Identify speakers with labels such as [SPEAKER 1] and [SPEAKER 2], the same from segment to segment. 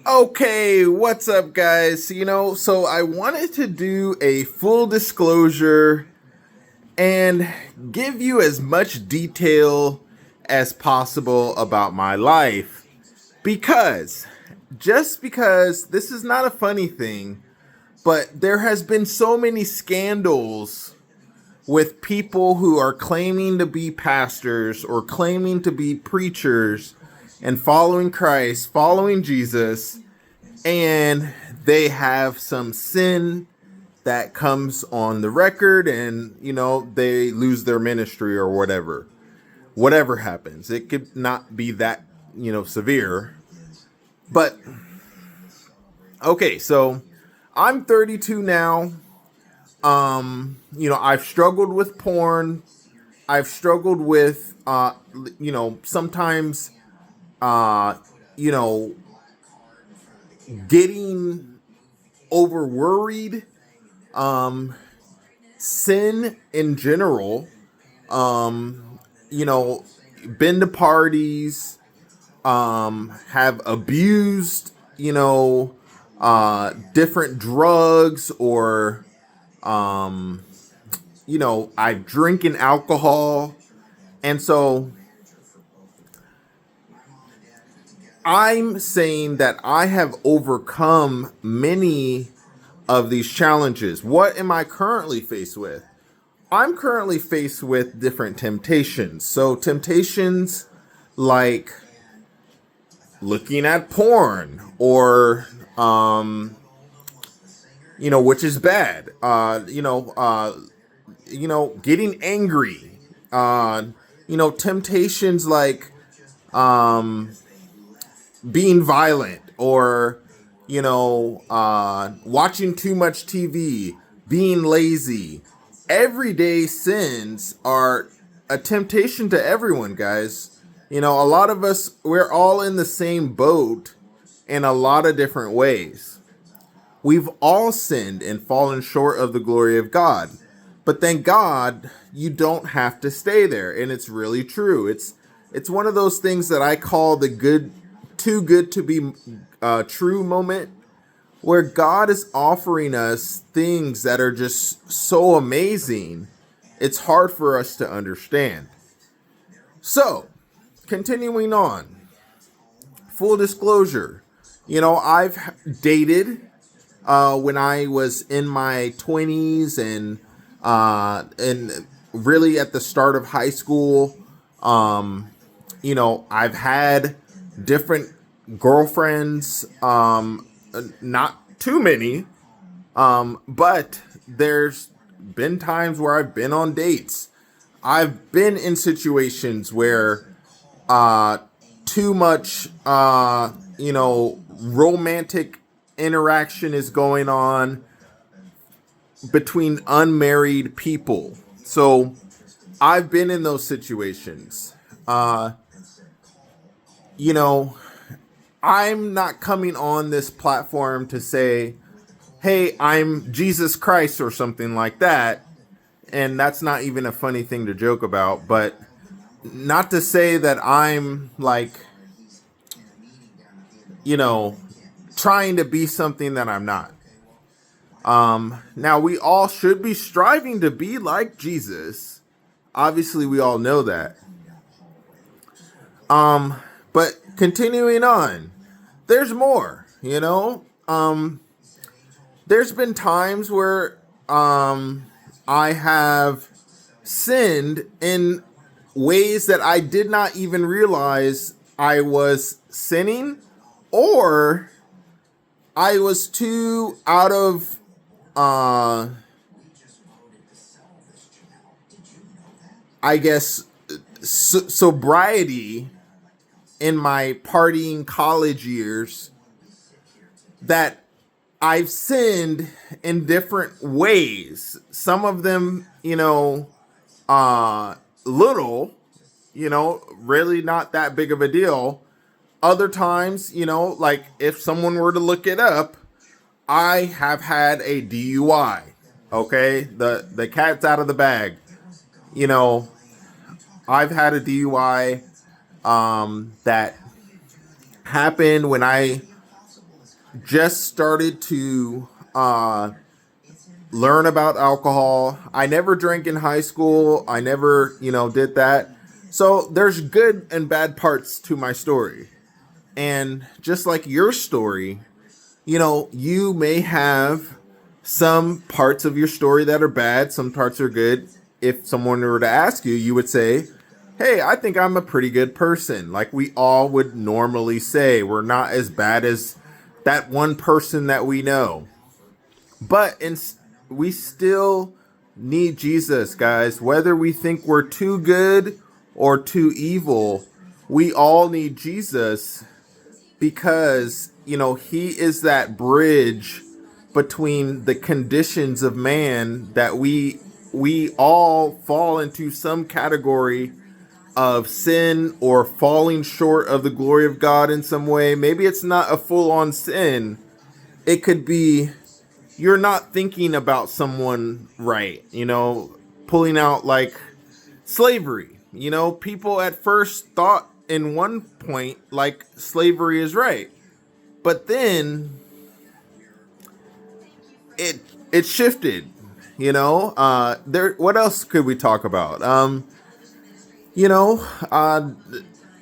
[SPEAKER 1] Okay, what's up, guys? So I wanted to do a full disclosure and give you as much detail as possible about my life because just because this is not a funny thing, but there has been so many scandals with people who are claiming to be pastors or claiming to be preachers and following Christ, following Jesus, and they have some sin that comes on the record, and they lose their ministry or whatever happens. It could not be that severe, but okay. So I'm 32 now. I've struggled with porn. I've struggled with sometimes uh you know getting over worried, sin in general, um, you know, been to parties, have abused, different drugs, or, I drinking alcohol. And so I'm saying that I have overcome many of these challenges. What am I currently faced with? I'm currently faced with different temptations. So, temptations like looking at porn or, which is bad, getting angry, temptations like, um, being violent or watching too much TV, being lazy. Everyday sins are a temptation to everyone, guys. A lot of us, we're all in the same boat in a lot of different ways. We've all sinned and fallen short of the glory of God. But thank God you don't have to stay there. And it's really true. It's one of those things that I call the too good to be true moment, where God is offering us things that are just so amazing. It's hard for us to understand. So, continuing on, full disclosure, I've dated when I was in my 20s and really at the start of high school. I've had different girlfriends, not too many, but there's been times where I've been on dates. I've been in situations where uh, too much, romantic interaction is going on between unmarried people. So I've been in those situations. Uh, you know, I'm not coming on this platform to say, hey, I'm Jesus Christ or something like that. And that's not even a funny thing to joke about, but not to say that I'm like, you know, trying to be something that I'm not. Now we all should be striving to be like Jesus. Obviously, we all know that. But continuing on, there's more, there's been times where I have sinned in ways that I did not even realize I was sinning, or I was too out of I guess sobriety in my partying college years, that I've sinned in different ways. Some of them, little, really not that big of a deal. Other times, like if someone were to look it up, I have had a DUI. Okay, the cat's out of the bag. You know, I've had a DUI that happened when I just started to learn about alcohol. I never drank in high school. I never, did that. So there's good and bad parts to my story. And just like your story, you may have some parts of your story that are bad, some parts are good. If someone were to ask you, you would say, hey, I think I'm a pretty good person. Like we all would normally say, we're not as bad as that one person that we know. But we still need Jesus, guys. Whether we think we're too good or too evil, we all need Jesus because, he is that bridge between the conditions of man that we all fall into some category of sin or falling short of the glory of God in some way. Maybe it's not a full-on sin. It could be you're not thinking about someone right, pulling out like slavery. People at first thought in one point like slavery is right. But then it shifted, what else could we talk about?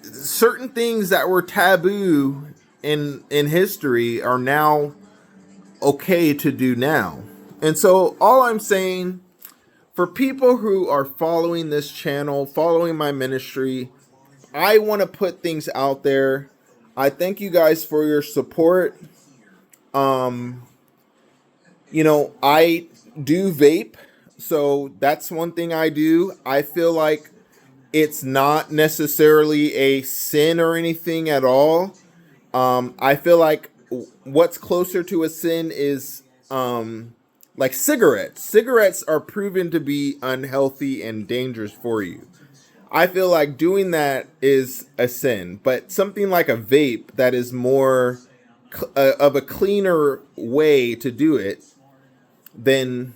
[SPEAKER 1] Certain things that were taboo in history are now okay to do now. And so all I'm saying, for people who are following this channel, following my ministry, I want to put things out there. I thank you guys for your support. I do vape, so that's one thing I do. I feel like it's not necessarily a sin or anything at all. I feel like what's closer to a sin is like cigarettes. Cigarettes are proven to be unhealthy and dangerous for you. I feel like doing that is a sin, but something like a vape that is more of a cleaner way to do it, then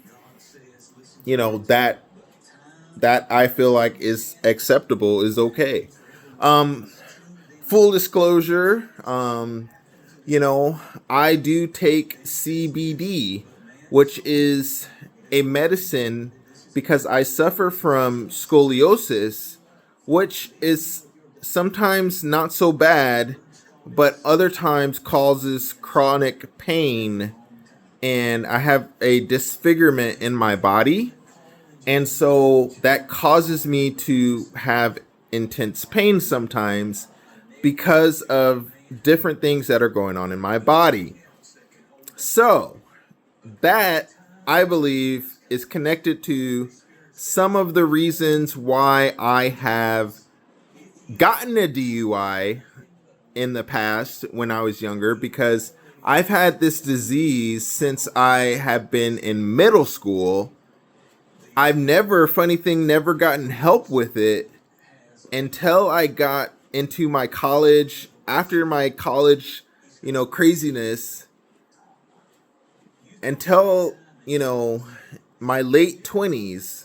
[SPEAKER 1] that I feel like is acceptable, is okay. Full disclosure, I do take CBD, which is a medicine because I suffer from scoliosis, which is sometimes not so bad, but other times causes chronic pain, and I have a disfigurement in my body. And so that causes me to have intense pain sometimes because of different things that are going on in my body. So that, I believe, is connected to some of the reasons why I have gotten a DUI in the past when I was younger, because I've had this disease since I have been in middle school. I've never gotten help with it until I got into my college. After my college, craziness, until, my late 20s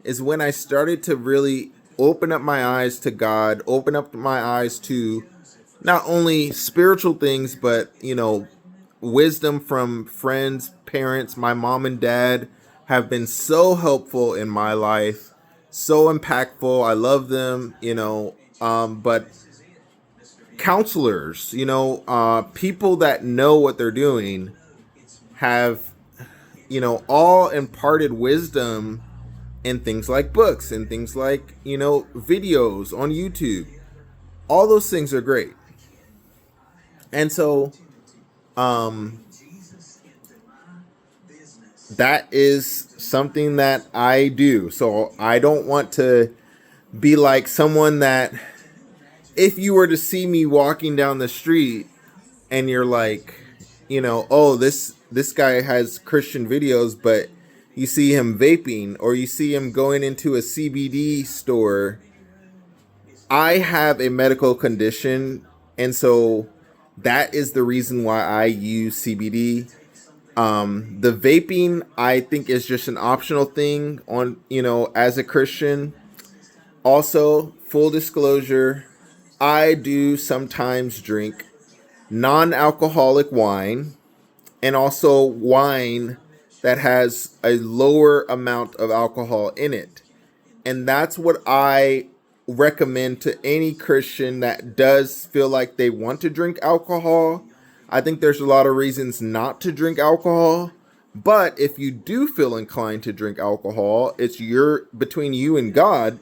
[SPEAKER 1] is when I started to really open up my eyes to God, open up my eyes to not only spiritual things, but, wisdom from friends, parents. My mom and dad have been so helpful in my life, so impactful. I love them, but counselors, people that know what they're doing have, all imparted wisdom in things like books and things like, videos on YouTube. All those things are great. And so, that is something that I do. So I don't want to be like someone that, if you were to see me walking down the street and you're like, oh, this guy has Christian videos, but you see him vaping or you see him going into a CBD store. I have a medical condition, and so that is the reason why I use CBD. The vaping, I think, is just an optional thing on, as a Christian. Also, full disclosure, I do sometimes drink. non-alcoholic wine and also wine that has a lower amount of alcohol in it. And that's what I recommend to any Christian that does feel like they want to drink alcohol. I think there's a lot of reasons not to drink alcohol, but if you do feel inclined to drink alcohol, it's between you and God.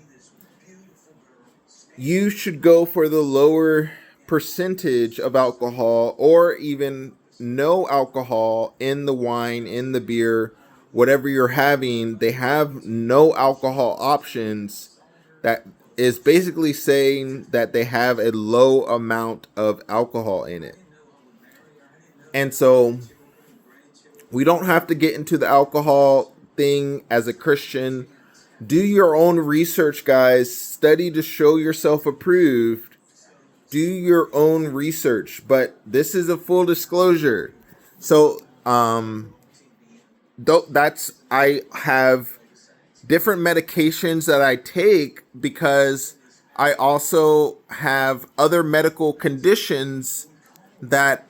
[SPEAKER 1] You should go for the lower percentage of alcohol, or even no alcohol in the wine, in the beer, whatever you're having. They have no alcohol options. That is basically saying that they have a low amount of alcohol in it. And so we don't have to get into the alcohol thing as a Christian. Do your own research, guys. Study to show yourself approved. Do your own research. But this is a full disclosure. So, I have different medications that I take because I also have other medical conditions that,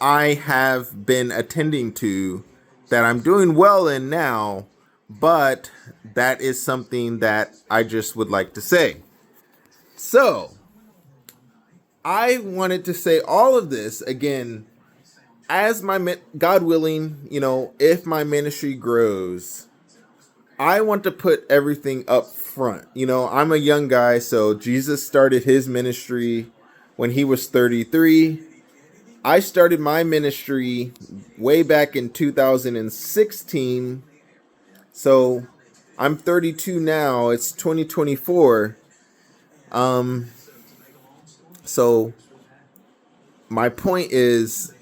[SPEAKER 1] I have been attending to that I'm doing well in now. But that is something that I just would like to say. So, I wanted to say all of this again, as God willing, if my ministry grows, I want to put everything up front. I'm a young guy, so Jesus started his ministry when he was 33. I started my ministry way back in 2016. So I'm 32 now. It's 2024. So my point is,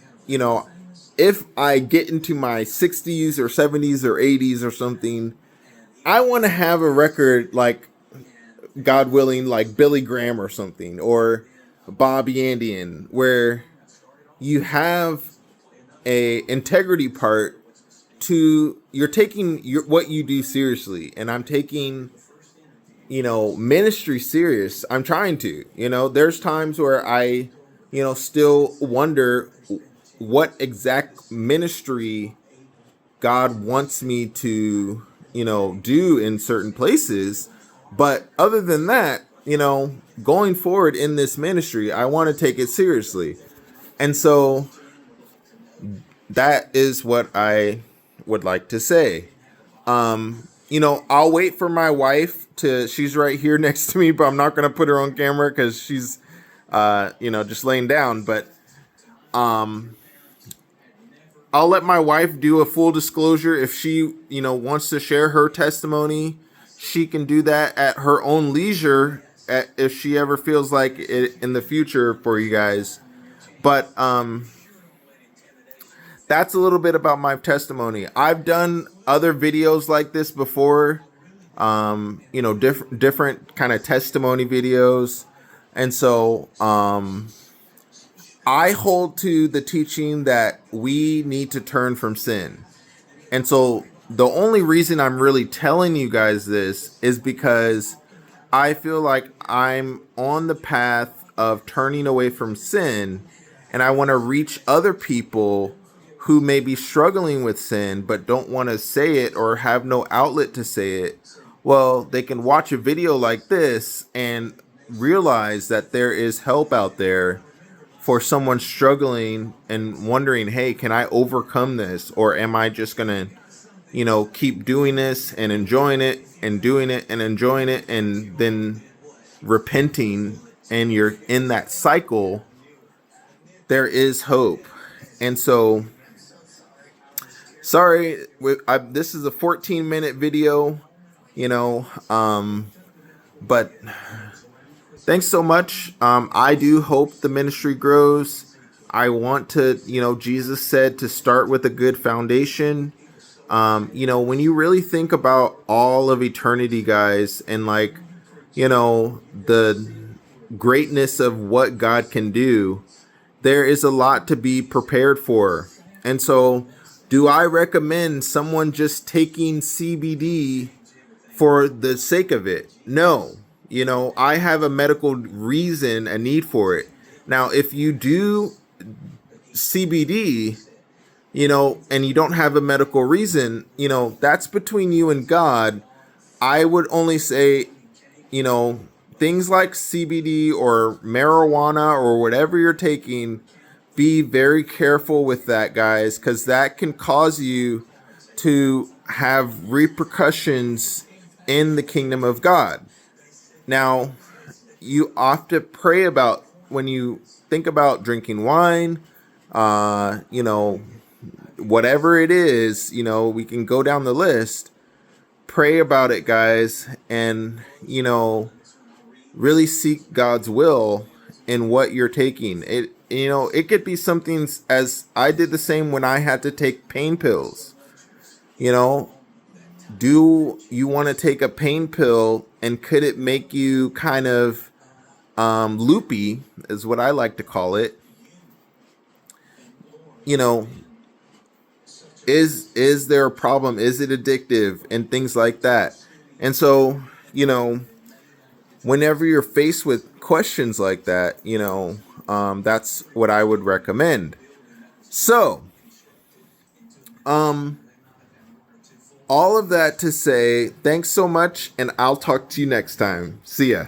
[SPEAKER 1] if I get into my 60s or 70s or 80s or something, I want to have a record like, God willing, like Billy Graham or something, or Bob Yandian, where you have a integrity part to, you're taking what you do seriously, and I'm taking ministry serious. I'm trying to. There's times where I still wonder what exact ministry God wants me to do in certain places. But other than that, going forward in this ministry, I want to take it seriously. And so that is what I would like to say. I'll wait for my wife she's right here next to me, but I'm not going to put her on camera because she's, just laying down. But I'll let my wife do a full disclosure. If she, wants to share her testimony, she can do that at her own leisure if she ever feels like it in the future for you guys. But that's a little bit about my testimony. I've done other videos like this before, different kind of testimony videos. And so I hold to the teaching that we need to turn from sin. And so the only reason I'm really telling you guys this is because I feel like I'm on the path of turning away from sin, and I want to reach other people who may be struggling with sin but don't want to say it or have no outlet to say it. Well, they can watch a video like this and realize that there is help out there for someone struggling and wondering, hey, can I overcome this? Or am I just going to, keep doing this and enjoying it and doing it and enjoying it and then repenting, and you're in that cycle? There is hope. And so, sorry, this is a 14-minute video, but thanks so much. I do hope the ministry grows. I want to, Jesus said to start with a good foundation. When you really think about all of eternity, guys, and the greatness of what God can do, there is a lot to be prepared for. And so, do I recommend someone just taking CBD for the sake of it? No. I have a medical reason, a need for it. Now, if you do CBD, and you don't have a medical reason, that's between you and God. I would only say, you know, things like CBD or marijuana or whatever you're taking, be very careful with that, guys, because that can cause you to have repercussions in the kingdom of God. Now, you ought to pray about when you think about drinking wine, uh, you know, whatever it is, we can go down the list. Pray about it, guys, and, really seek God's will in what you're taking. It could be something as I did the same when I had to take pain pills. You know, do you want to take a pain pill and could it make you kind of loopy, is what I like to call it? You know, is there a problem? Is it addictive and things like that? And so, whenever you're faced with questions like that, that's what I would recommend. So, all of that to say, thanks so much, and I'll talk to you next time. See ya.